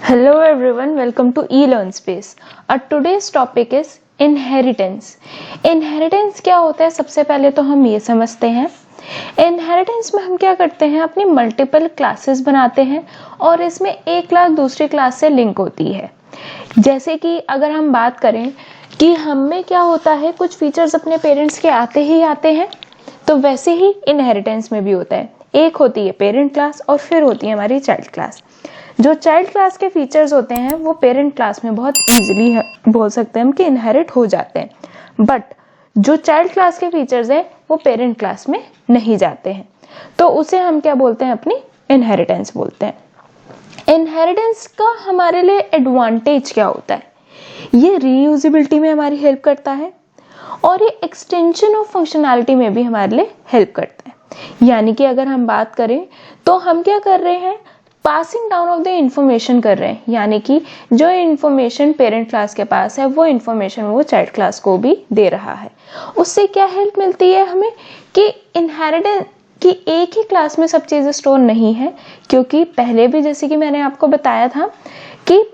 Hello everyone, welcome to eLearnSpace. Today's topic is inheritance. Inheritance क्या होता है? सबसे पहले तो हम ये समझते हैं। इनहेरिटेंस में हम क्या करते हैं, अपनी मल्टीपल क्लासेस बनाते हैं और इसमें एक क्लास दूसरी क्लास से लिंक होती है। जैसे कि अगर हम बात करें कि हमें क्या होता है, कुछ फीचर्स अपने पेरेंट्स के आते ही आते हैं, तो वैसे ही इनहेरिटेंस में भी होता है। एक होती है पेरेंट क्लास और फिर होती है हमारी चाइल्ड क्लास। जो चाइल्ड क्लास के फीचर्स होते हैं वो पेरेंट क्लास में बहुत इजीली बोल सकते हैं हम कि इनहेरिट हो जाते हैं, बट जो चाइल्ड क्लास के फीचर्स हैं वो पेरेंट क्लास में नहीं जाते हैं, तो उसे हम क्या बोलते हैं, अपनी इनहेरिटेंस बोलते हैं। इनहेरिटेंस का हमारे लिए एडवांटेज क्या होता है? ये रीयूजेबिलिटी में हमारी हेल्प करता है और ये एक्सटेंशन ऑफ फंक्शनैलिटी में भी हमारे लिए हेल्प करता है। यानी कि अगर हम बात करें तो हम क्या कर रहे हैं, passing down of the information कर रहे हैं। यानी कि जो इंफॉर्मेशन पेरेंट क्लास के पास है वो इंफॉर्मेशन वो चाइल्ड क्लास को भी दे रहा है। उससे क्या हेल्प मिलती है हमें कि इनहेरिटेंस की एक ही क्लास में सब चीजें स्टोर नहीं है, क्योंकि पहले भी जैसे कि मैंने आपको बताया था कि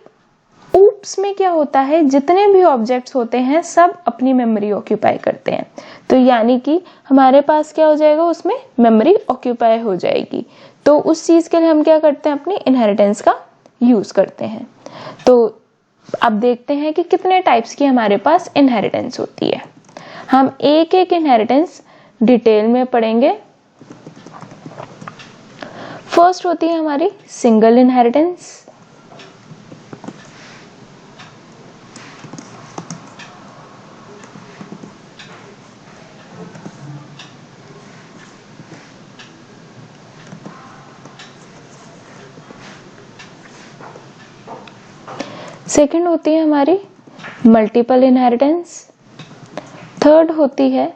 ऊप्स में क्या होता है, जितने भी ऑब्जेक्ट्स होते हैं सब अपनी मेमोरी ऑक्यूपाई करते हैं। तो यानी कि हमारे पास क्या हो जाएगा, उसमें मेमोरी ऑक्यूपाई हो जाएगी। तो उस चीज के लिए हम क्या करते हैं, अपनी इनहेरिटेंस का यूज करते हैं। तो अब देखते हैं कि कितने टाइप्स की हमारे पास इनहेरिटेंस होती है। हम एक एक इनहेरिटेंस डिटेल में पढ़ेंगे। फर्स्ट होती है हमारी सिंगल इनहेरिटेंस। सेकंड होती है हमारी मल्टीपल इनहेरिटेंस। थर्ड होती है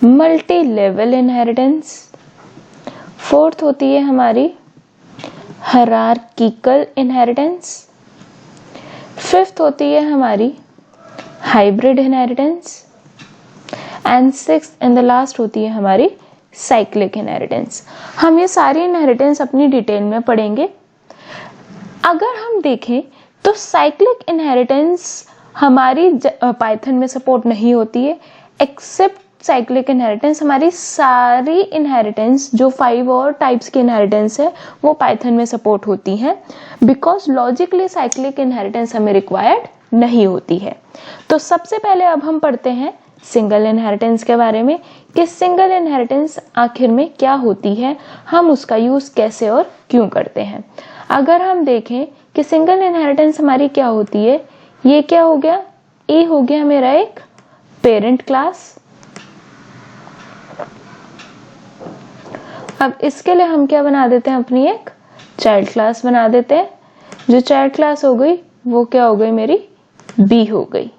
मल्टी लेवल इनहेरिटेंस। फोर्थ होती है हमारी हायरार्किकल इनहेरिटेंस। फिफ्थ होती है हमारी hybrid inheritance and sixth and the last होती है हमारी साइक्लिक इनहेरिटेंस। हम ये सारी इनहेरिटेंस अपनी डिटेल में पढ़ेंगे। अगर हम देखें तो साइक्लिक इनहेरिटेंस हमारी पाइथन में सपोर्ट नहीं होती है, एक्सेप्ट साइक्लिक इनहेरिटेंस हमारी सारी इनहेरिटेंस जो 5 और टाइप्स की इनहेरिटेंस है वो पाइथन में सपोर्ट होती हैं, बिकॉज लॉजिकली साइक्लिक इनहेरिटेंस हमें रिक्वायर्ड नहीं होती है। तो सबसे पहले अब हम पढ़ते हैं सिंगल इनहेरिटेंस के बारे में कि सिंगल इनहेरिटेंस आखिर में क्या होती है, हम उसका यूज कैसे और क्यों करते हैं। अगर हम देखें कि सिंगल इनहेरिटेंस हमारी क्या होती है, ये क्या हो गया, ए हो गया मेरा एक पेरेंट क्लास। अब इसके लिए हम क्या बना देते हैं, अपनी एक चाइल्ड क्लास बना देते हैं। जो चाइल्ड क्लास हो गई वो क्या हो गई, मेरी बी हो गई।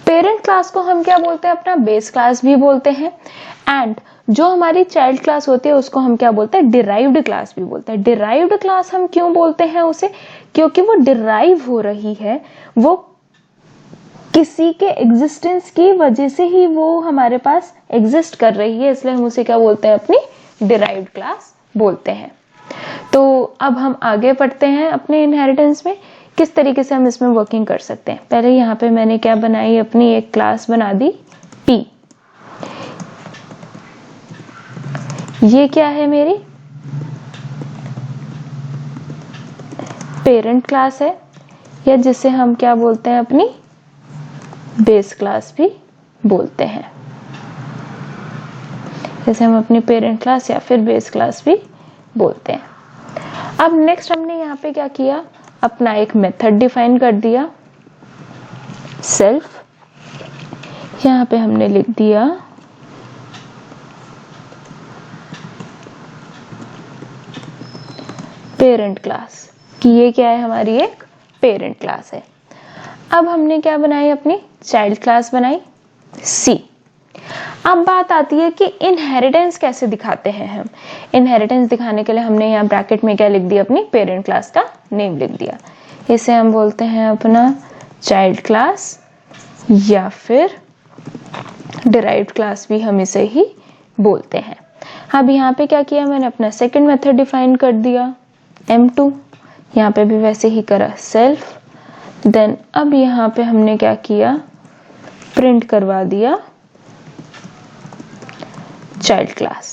पेरेंट क्लास को हम क्या बोलते हैं, अपना बेस क्लास भी बोलते हैं। एंड जो हमारी चाइल्ड क्लास होती है उसको हम क्या बोलते हैं, डिराइव्ड क्लास भी बोलते हैं। डिराइव्ड क्लास हम क्यों बोलते हैं उसे, क्योंकि वो डिराइव हो रही है, वो किसी के एग्जिस्टेंस की वजह से ही वो हमारे पास एग्जिस्ट कर रही है, इसलिए हम उसे क्या बोलते हैं, अपनी डिराइव्ड क्लास बोलते हैं। तो अब हम आगे पढ़ते हैं अपने इनहेरिटेंस में किस तरीके से हम इसमें वर्किंग कर सकते हैं। पहले यहाँ पे मैंने क्या बनाई, अपनी एक क्लास बना दी टी। ये क्या है, मेरी पेरेंट क्लास है, या जिसे हम क्या बोलते हैं, अपनी बेस क्लास भी बोलते हैं। जैसे हम अपनी पेरेंट क्लास या फिर बेस क्लास भी बोलते हैं। अब नेक्स्ट हमने यहाँ पे क्या किया, अपना एक मेथड डिफाइन कर दिया, सेल्फ। यहाँ पे हमने लिख दिया पेरेंट क्लास कि ये क्या है, हमारी एक पेरेंट क्लास है। अब हमने क्या बनाई, अपनी चाइल्ड क्लास बनाई सी। अब बात आती है कि इनहेरिटेंस कैसे दिखाते हैं हम। इनहेरिटेंस दिखाने के लिए हमने यहाँ ब्रैकेट में क्या लिख दिया, अपनी पेरेंट क्लास का नेम लिख दिया। इसे हम बोलते हैं अपना चाइल्ड क्लास, या फिर डिराइव्ड क्लास भी हम इसे ही बोलते हैं। अब यहाँ पे क्या किया मैंने, अपना सेकंड मेथड डिफाइन कर दिया M2, यहाँ पे भी वैसे ही करा सेल्फ, देन अब यहाँ पे हमने क्या किया, प्रिंट करवा दिया चाइल्ड क्लास।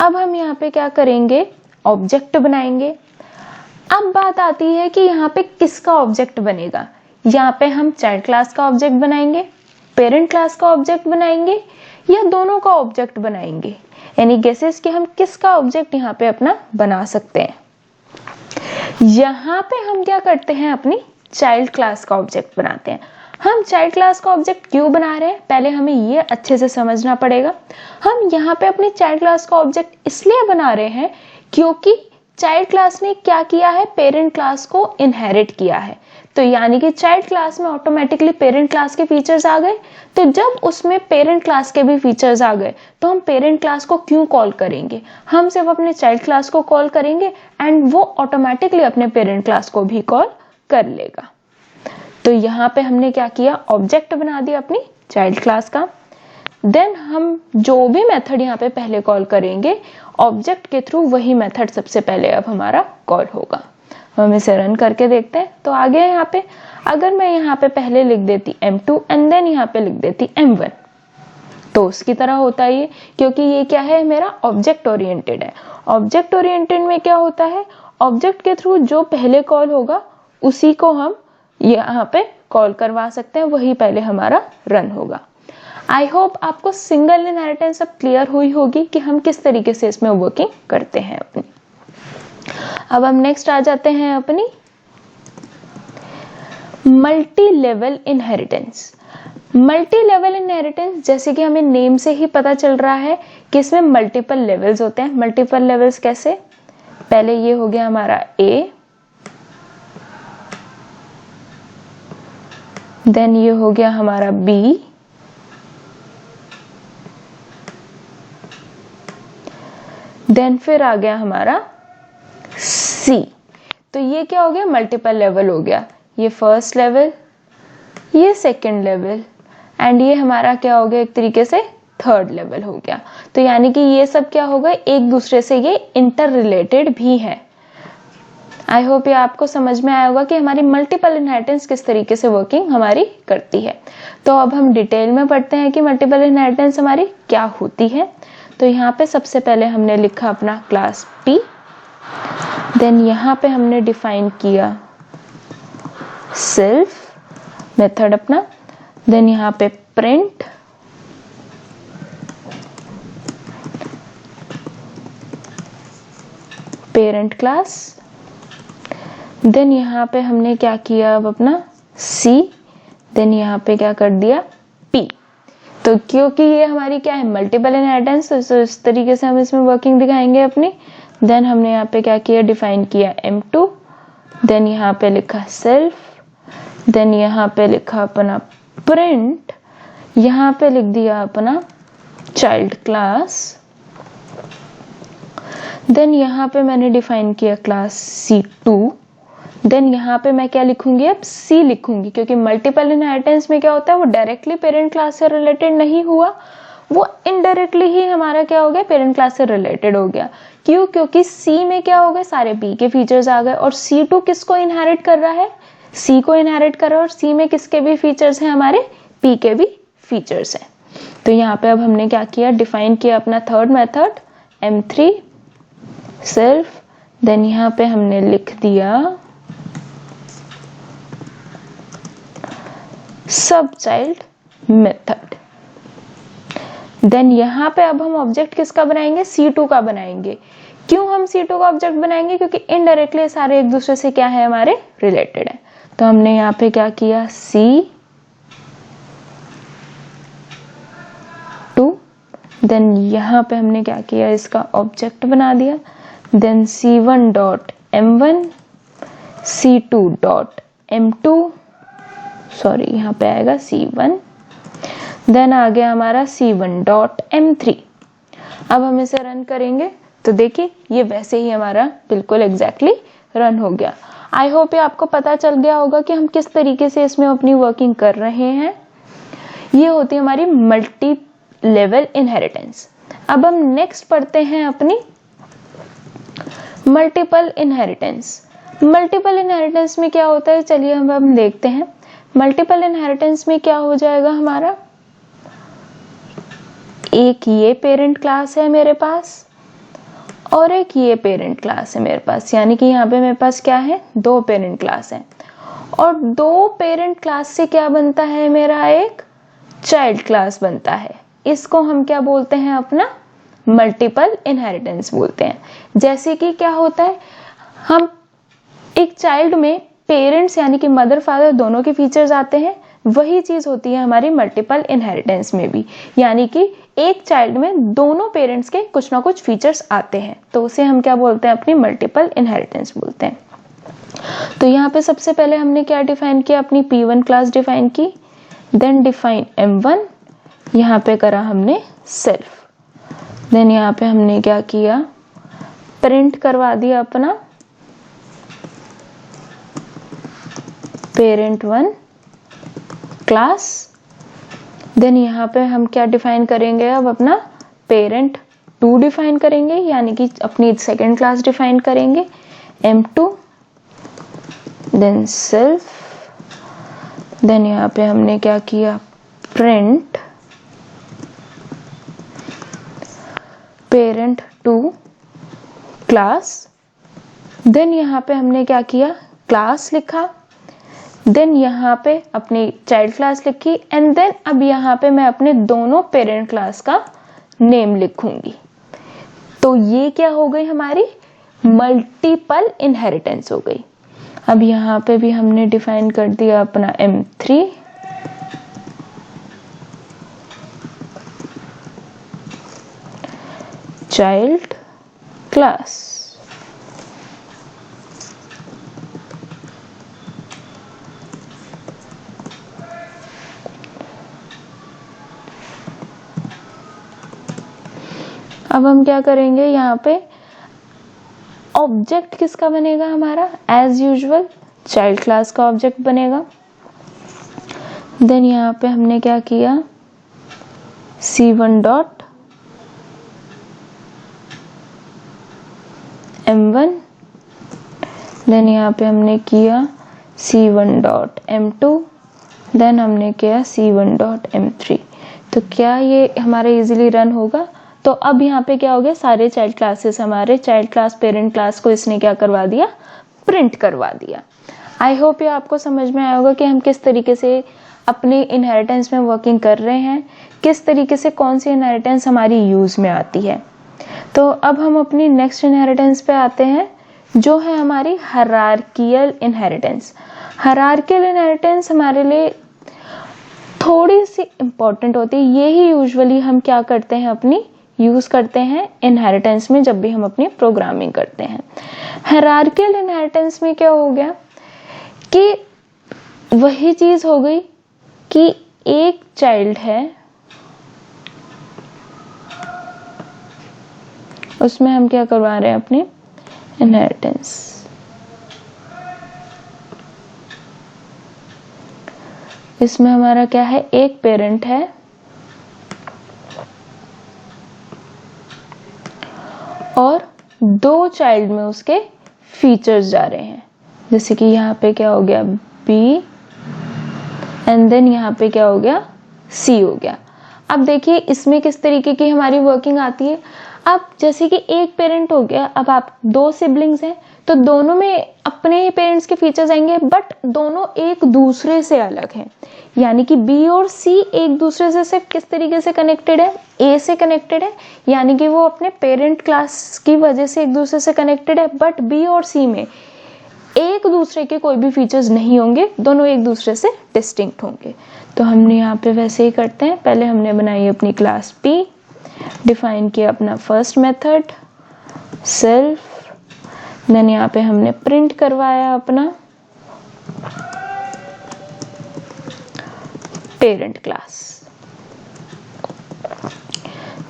अब हम यहाँ पे क्या करेंगे, ऑब्जेक्ट बनाएंगे। अब बात आती है कि यहाँ पे किसका ऑब्जेक्ट बनेगा, यहाँ पे हम चाइल्ड क्लास का ऑब्जेक्ट बनाएंगे, पेरेंट क्लास का ऑब्जेक्ट बनाएंगे, या दोनों का ऑब्जेक्ट बनाएंगे। एनी गेसेस कि हम किसका ऑब्जेक्ट यहाँ पे अपना बना सकते हैं। यहाँ पे हम क्या करते हैं, अपनी चाइल्ड क्लास का ऑब्जेक्ट बनाते हैं। हम चाइल्ड क्लास का ऑब्जेक्ट क्यों बना रहे हैं, पहले हमें ये अच्छे से समझना पड़ेगा। हम यहाँ पे अपनी चाइल्ड क्लास का ऑब्जेक्ट इसलिए बना रहे हैं क्योंकि चाइल्ड क्लास ने क्या किया है, पेरेंट क्लास को इनहेरिट किया है। तो यानी कि चाइल्ड क्लास में ऑटोमेटिकली पेरेंट क्लास के फीचर्स आ गए। तो जब उसमें पेरेंट क्लास के भी फीचर्स आ गए तो हम पेरेंट क्लास को क्यों कॉल करेंगे, हम सिर्फ अपने चाइल्ड क्लास को कॉल करेंगे एंड वो ऑटोमेटिकली अपने पेरेंट क्लास को भी कॉल कर लेगा। तो यहाँ पे हमने क्या किया, ऑब्जेक्ट बना दिया अपनी चाइल्ड क्लास का। देन हम जो भी मेथड यहाँ पे पहले कॉल करेंगे ऑब्जेक्ट के थ्रू, वही मेथड सबसे पहले अब हमारा कॉल होगा। हम इसे रन करके देखते हैं। तो आगे यहाँ पे अगर मैं यहाँ पे पहले लिख देती M2 एंड देन यहाँ पे लिख देती M1, तो उसकी तरह होता है ये, क्योंकि ये क्या है, मेरा ऑब्जेक्ट ओरिएंटेड है। ऑब्जेक्ट ओरिएंटेड में क्या होता है, ऑब्जेक्ट के थ्रू जो पहले कॉल होगा उसी को हम यहाँ पे कॉल करवा सकते हैं, वही पहले हमारा रन होगा। आई होप आपको सिंगल इनहेरिटेंस अब क्लियर हुई होगी कि हम किस तरीके से इसमें वर्किंग करते हैं अपनी। अब हम नेक्स्ट आ जाते हैं अपनी multi level inheritance. Multi level inheritance, जैसे कि हमें नेम से ही पता चल रहा है कि इसमें मल्टीपल लेवल्स होते हैं। मल्टीपल लेवल्स कैसे, पहले ये हो गया हमारा A, देन ये हो गया हमारा B, देन फिर आ गया हमारा C। तो ये क्या हो गया, मल्टीपल लेवल हो गया। ये फर्स्ट लेवल, ये सेकंड लेवल एंड ये हमारा क्या हो गया, एक तरीके से थर्ड लेवल हो गया। तो यानी कि ये सब क्या होगा, एक दूसरे से ये इंटर रिलेटेड भी है। आई होप ये आपको समझ में आया होगा कि हमारी मल्टीपल इनहेरिटेंस किस तरीके से वर्किंग हमारी करती है। तो अब हम डिटेल में पढ़ते हैं कि मल्टीपल इनहेरिटेंस हमारी क्या होती है। तो यहाँ पे सबसे पहले हमने लिखा अपना क्लास P, देन यहाँ पे हमने डिफाइन किया सेल्फ मेथड अपना, देन यहाँ पे प्रिंट, पेरेंट क्लास, देन यहाँ पे हमने क्या किया, अब अपना C, देन यहाँ पे क्या कर दिया P। तो क्योंकि ये हमारी क्या है, मल्टीपल इनहेरिटेंस, तो इस तरीके से हम इसमें वर्किंग दिखाएंगे अपनी। देन हमने यहाँ पे क्या किया, डिफाइन किया M2, देन यहाँ पे लिखा सेल्फ, देन यहाँ पे लिखा अपना प्रिंट, यहाँ पे लिख दिया अपना चाइल्ड क्लास, देन यहाँ पे मैंने डिफाइन किया क्लास C2, देन यहाँ पे मैं क्या लिखूंगी, अब C लिखूंगी, क्योंकि मल्टीपल इनहेरिटेंस में क्या होता है, वो डायरेक्टली पेरेंट क्लास से रिलेटेड नहीं हुआ, वो इनडायरेक्टली ही हमारा क्या हो गया, पेरेंट क्लास से रिलेटेड हो गया। क्यों, क्योंकि C में क्या हो गया, सारे B के फीचर्स आ गए, और C2 किसको इनहेरिट कर रहा है, C को इनहेरिट कर रहा है, और C में किसके भी फीचर्स हैं, हमारे P के भी फीचर्स हैं। तो यहाँ पे अब हमने क्या किया, डिफाइन किया अपना third method M3 self, then यहाँ पे हमने लिख दिया सब चाइल्ड मेथड। देन यहाँ पे अब हम ऑब्जेक्ट किसका बनाएंगे, C2 का बनाएंगे। क्यों हम C2 का ऑब्जेक्ट बनाएंगे, क्योंकि इनडायरेक्टली सारे एक दूसरे से क्या है, हमारे रिलेटेड है। तो हमने यहाँ पे क्या किया, C2, देन यहाँ पे हमने क्या किया, इसका ऑब्जेक्ट बना दिया, then C1 dot M1, C2 dot M2, sorry यहाँ पे आएगा C1, देन आ गया हमारा C1 डॉट M3। अब हम इसे रन करेंगे तो देखिए ये वैसे ही हमारा बिल्कुल एग्जैक्टली रन हो गया। आई होप ये आपको पता चल गया होगा कि हम किस तरीके से इसमें अपनी वर्किंग कर रहे हैं। ये होती है हमारी मल्टी लेवल इनहेरिटेंस। अब हम नेक्स्ट पढ़ते हैं अपनी मल्टीपल इनहेरिटेंस। मल्टीपल इनहेरिटेंस में क्या होता है, चलिए हम देखते हैं। मल्टीपल इनहेरिटेंस में क्या हो जाएगा हमारा, एक ये पेरेंट क्लास है मेरे पास और एक ये पेरेंट क्लास है मेरे पास, यानी कि यहाँ पे मेरे पास क्या है, दो पेरेंट क्लास है। और दो पेरेंट क्लास से क्या बनता है, मेरा एक चाइल्ड क्लास बनता है। इसको हम क्या बोलते हैं, अपना मल्टीपल इनहेरिटेंस बोलते हैं। जैसे कि क्या होता है, हम एक चाइल्ड में पेरेंट्स यानी कि मदर फादर दोनों के फीचर्स आते हैं, वही चीज होती है हमारी मल्टीपल इनहेरिटेंस में भी, यानी कि एक चाइल्ड में दोनों पेरेंट्स के कुछ ना कुछ फीचर्स आते हैं, तो उसे हम क्या बोलते हैं, अपनी मल्टीपल इनहेरिटेंस बोलते हैं। तो यहाँ पे सबसे पहले हमने क्या डिफाइन किया, अपनी P1 क्लास डिफाइन की, देन डिफाइन M1, यहाँ पे करा हमने सेल्फ, देन यहाँ पे हमने क्या किया, प्रिंट करवा दिया अपना parent1 क्लास। देन यहाँ पे हम क्या डिफाइन करेंगे, अब अपना parent2 डिफाइन करेंगे, यानी कि अपनी सेकेंड क्लास डिफाइन करेंगे M2, देन सेल्फ, देन यहाँ पे हमने क्या किया, प्रिंट parent2 क्लास। देन यहाँ पे हमने क्या किया, क्लास लिखा, देन यहाँ पे अपनी चाइल्ड क्लास लिखी, एंड देन अब यहाँ पे मैं अपने दोनों पेरेंट क्लास का नेम लिखूंगी। तो ये क्या हो गई, हमारी मल्टीपल इनहेरिटेंस हो गई। अब यहाँ पे भी हमने डिफाइन कर दिया अपना M3, चाइल्ड क्लास। अब हम क्या करेंगे, यहाँ पे ऑब्जेक्ट किसका बनेगा हमारा, एज यूजुअल चाइल्ड क्लास का ऑब्जेक्ट बनेगा। देन यहाँ पे हमने क्या किया, C1 डॉट M1, देन यहाँ पे हमने किया C1 डॉट M2, देन हमने किया C1 डॉट M3। तो क्या ये हमारा इजीली रन होगा। तो अब यहाँ पे क्या हो गया, सारे चाइल्ड क्लासेस, हमारे चाइल्ड क्लास पेरेंट क्लास को इसने क्या करवा दिया, प्रिंट करवा दिया। आई होप ये आपको समझ में आया होगा कि हम किस तरीके से अपने इनहेरिटेंस में वर्किंग कर रहे हैं, किस तरीके से कौन सी इनहेरिटेंस हमारी यूज में आती है। तो अब हम अपनी नेक्स्ट इनहेरिटेंस पे आते हैं, जो है हमारी हायरार्कियल इनहेरिटेंस। हायरार्कियल इनहेरिटेंस हमारे लिए थोड़ी सी इंपॉर्टेंट होती है, यही यूजुअली हम क्या करते हैं, अपनी यूज करते हैं इनहेरिटेंस में, जब भी हम अपनी प्रोग्रामिंग करते हैं। हायरार्कियल इनहेरिटेंस में क्या हो गया कि वही चीज हो गई कि एक चाइल्ड है, उसमें हम क्या करवा रहे हैं, अपनी इनहेरिटेंस। इसमें हमारा क्या है, एक पेरेंट है और दो चाइल्ड में उसके फीचर्स जा रहे हैं, जैसे कि यहाँ पे क्या हो गया, B, एंड देन यहाँ पे क्या हो गया, C हो गया। अब देखिए इसमें किस तरीके की हमारी वर्किंग आती है। अब जैसे कि एक पेरेंट हो गया, अब आप दो सिबलिंग्स हैं, तो दोनों में अपने ही पेरेंट्स के फीचर्स आएंगे, बट दोनों एक दूसरे से अलग हैं। यानी कि B और C एक दूसरे से सिर्फ किस तरीके से कनेक्टेड है, A से कनेक्टेड है, यानी कि वो अपने पेरेंट क्लास की वजह से एक दूसरे से कनेक्टेड है, बट B और C में एक दूसरे के कोई भी फीचर्स नहीं होंगे, दोनों एक दूसरे से डिस्टिंक्ट होंगे। तो हमने यहाँ पे वैसे ही करते हैं, पहले हमने बनाई अपनी क्लास P, डिफाइन किया अपना फर्स्ट मेथड सेल्फ, देन यहाँ पे हमने प्रिंट करवाया अपना पेरेंट क्लास।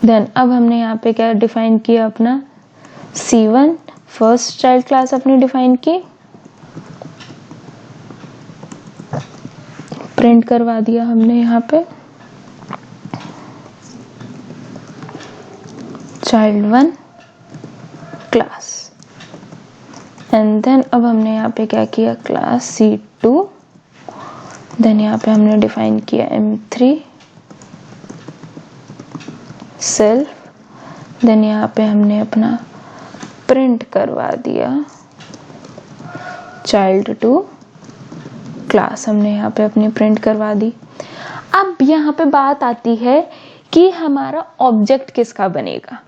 देन अब हमने यहाँ पे क्या डिफाइन किया, अपना C1 फर्स्ट चाइल्ड क्लास अपनी डिफाइन की, प्रिंट करवा दिया हमने यहाँ पे चाइल्ड 1 क्लास, एंड देन अब हमने यहाँ पे क्या किया, क्लास C2, देन यहाँ पे हमने डिफाइन किया M3 सेल्फ, देन यहाँ पे हमने अपना प्रिंट करवा दिया चाइल्ड 2 क्लास, हमने यहाँ पे अपनी प्रिंट करवा दी। अब यहाँ पे बात आती है कि हमारा ऑब्जेक्ट किसका बनेगा,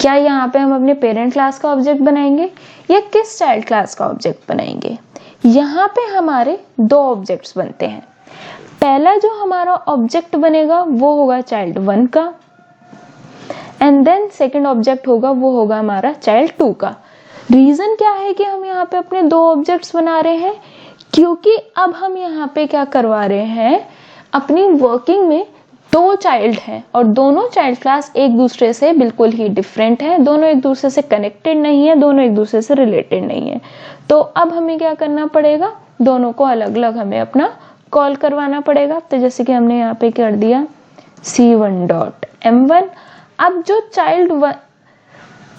क्या यहाँ पे हम अपने पेरेंट क्लास का ऑब्जेक्ट बनाएंगे या किस चाइल्ड क्लास का ऑब्जेक्ट बनाएंगे। यहाँ पे हमारे दो ऑब्जेक्ट्स बनते हैं, पहला जो हमारा ऑब्जेक्ट बनेगा वो होगा चाइल्ड 1 का, एंड देन सेकंड ऑब्जेक्ट होगा वो होगा हमारा चाइल्ड 2 का। रीजन क्या है कि हम यहाँ पे अपने दो ऑब्जेक्ट्स बना रहे हैं, क्योंकि अब हम यहाँ पे क्या करवा रहे हैं, अपनी वर्किंग में दो चाइल्ड हैं और दोनों चाइल्ड क्लास एक दूसरे से बिल्कुल ही डिफरेंट है, दोनों एक दूसरे से कनेक्टेड नहीं है, दोनों एक दूसरे से रिलेटेड नहीं है। तो अब हमें क्या करना पड़ेगा, दोनों को अलग अलग हमें अपना कॉल करवाना पड़ेगा। तो जैसे कि हमने यहाँ पे कर दिया C1.M1। अब जो चाइल्ड 1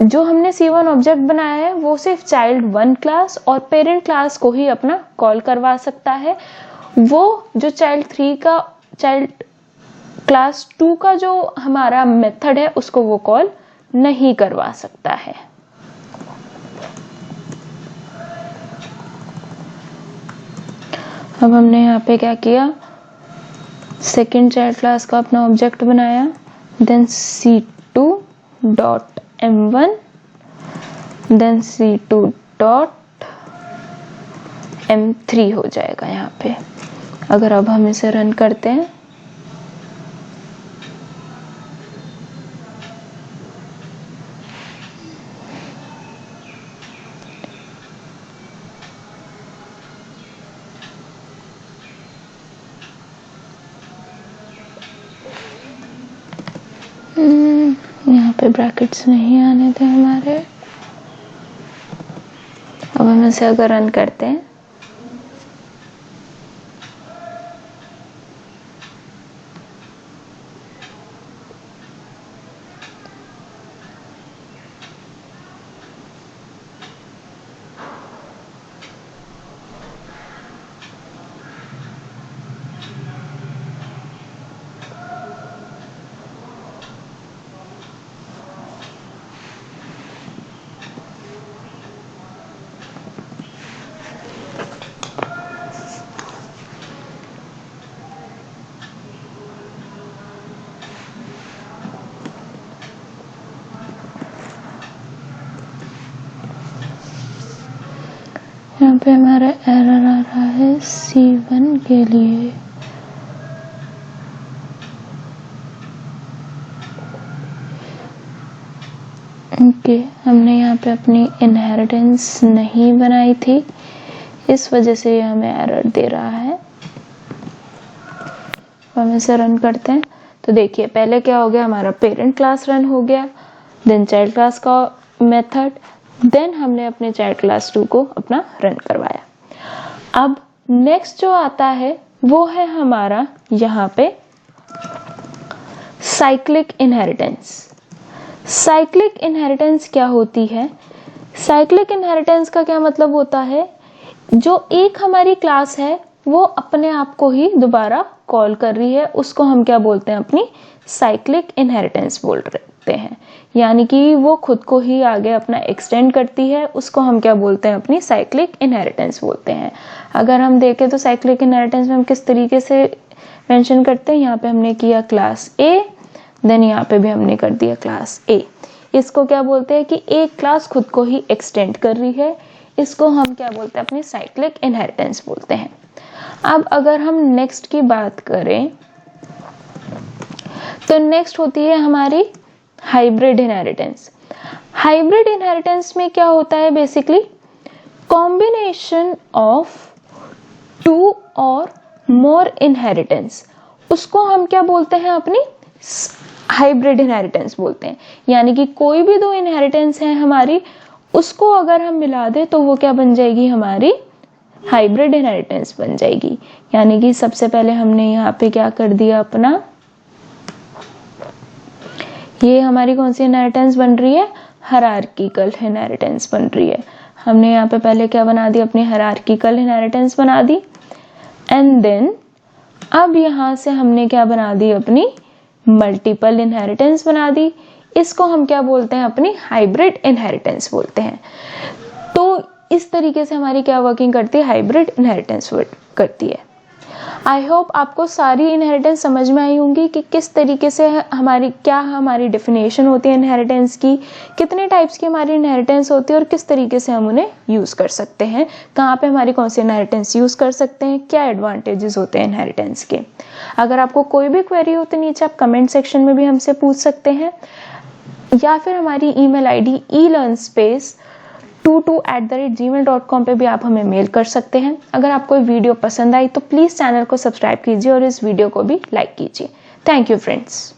जो हमने C1 ऑब्जेक्ट बनाया है वो सिर्फ चाइल्ड 1 क्लास और पेरेंट क्लास को ही अपना कॉल करवा सकता है, वो जो चाइल्ड 3 का चाइल्ड क्लास 2 का जो हमारा मेथड है उसको वो कॉल नहीं करवा सकता है। अब हमने यहाँ पे क्या किया, सेकेंड चाइल्ड क्लास का अपना ऑब्जेक्ट बनाया, देन C2.M1, देन C2.M3 हो जाएगा यहाँ पे। अगर अब हम इसे रन करते हैं यहाँ पे ब्रैकेट्स नहीं आने थे हमारे। अब हम इसे अगर रन करते हैं यहाँ पे हमारा एरर आ रहा है C1 के लिए। ओके, हमने यहाँ पे अपनी इनहेरिटेंस नहीं बनाई थी, इस वजह से ये हमें एरर दे रहा है। हम इसे रन करते हैं तो देखिए पहले क्या हो गया, हमारा पेरेंट क्लास रन हो गया, देन चाइल्ड क्लास का मेथड, देन हमने अपने चाइल्ड क्लास 2 को अपना रन करवाया। अब नेक्स्ट जो आता है वो है हमारा यहाँ पे साइक्लिक इनहेरिटेंस। साइक्लिक इनहेरिटेंस क्या होती है, साइक्लिक इनहेरिटेंस का क्या मतलब होता है, जो एक हमारी क्लास है वो अपने आप को ही दोबारा कॉल कर रही है, उसको हम क्या बोलते हैं, अपनी साइक्लिक इनहेरिटेंस बोल रहे हैं, यानी कि वो खुद को ही आगे अपना एक्सटेंड करती है, उसको हम क्या बोलते हैं, अपनी साइक्लिक इनहेरिटेंस बोलते हैं। अगर हम देखें तो साइक्लिक इनहेरिटेंस में हम किस तरीके से मेंशन करते हैं, यहाँ पे हमने किया क्लास A, देन यहाँ पे भी हमने कर दिया क्लास A। इसको क्या बोलते हैं कि एक क्लास खुद को ही एक्सटेंड कर रही है, इसको हम क्या बोलते हैं, अपनी साइक्लिक इनहेरिटेंस बोलते हैं। अब अगर हम नेक्स्ट की बात करें तो नेक्स्ट होती है हमारी हाइब्रिड इनहेरिटेंस। हाइब्रिड इनहेरिटेंस में क्या होता है, बेसिकली कॉम्बिनेशन ऑफ 2 और मोर इनहेरिटेंस, उसको हम क्या बोलते हैं, अपनी हाइब्रिड इनहेरिटेंस बोलते हैं। यानी कि कोई भी 2 इनहेरिटेंस है हमारी, उसको अगर हम मिला दें तो वो क्या बन जाएगी, हमारी हाइब्रिड इनहेरिटेंस बन जाएगी। यानी कि सबसे पहले हमने यहाँ पे क्या कर दिया अपना, ये हमारी कौन सी इनहेरिटेंस बन रही है? हायरार्किकल इनहेरिटेंस बन रही है। हमने यहाँ पे पहले क्या बना दी? अपनी हायरार्किकल इनहेरिटेंस बना दी। एंड देन अब यहाँ से हमने क्या बना दी? अपनी मल्टीपल इनहेरिटेंस बना दी। इसको हम क्या बोलते हैं? अपनी हाइब्रिड इनहेरिटेंस बोलते हैं। तो इस तरीके से हमारी क्या वर्किंग करती है? हाइब्रिड इनहेरिटेंस वर्क करती है। आई होप आपको सारी इनहेरिटेंस समझ में आई होंगी कि किस तरीके से हमारी डेफिनेशन होती है इनहेरिटेंस की, कितने टाइप्स की हमारी इनहेरिटेंस होती है और किस तरीके से हम उन्हें यूज़ कर सकते हैं, कहाँ पे हमारी कौन सी इनहेरिटेंस यूज़ कर सकते हैं, क्या एडवांटेजेस होते हैं इनहेरिटेंस के। अगर आपको कोई भी क्वेरी हो तो नीचे आप कमेंट सेक्शन में भी हमसे पूछ सकते हैं, या फिर हमारी ईमेल आईडी elearnspace22@gmail.com पे भी आप हमें मेल कर सकते हैं। अगर आपको वीडियो पसंद आई तो प्लीज़ चैनल को सब्सक्राइब कीजिए और इस वीडियो को भी लाइक कीजिए। Thank you friends.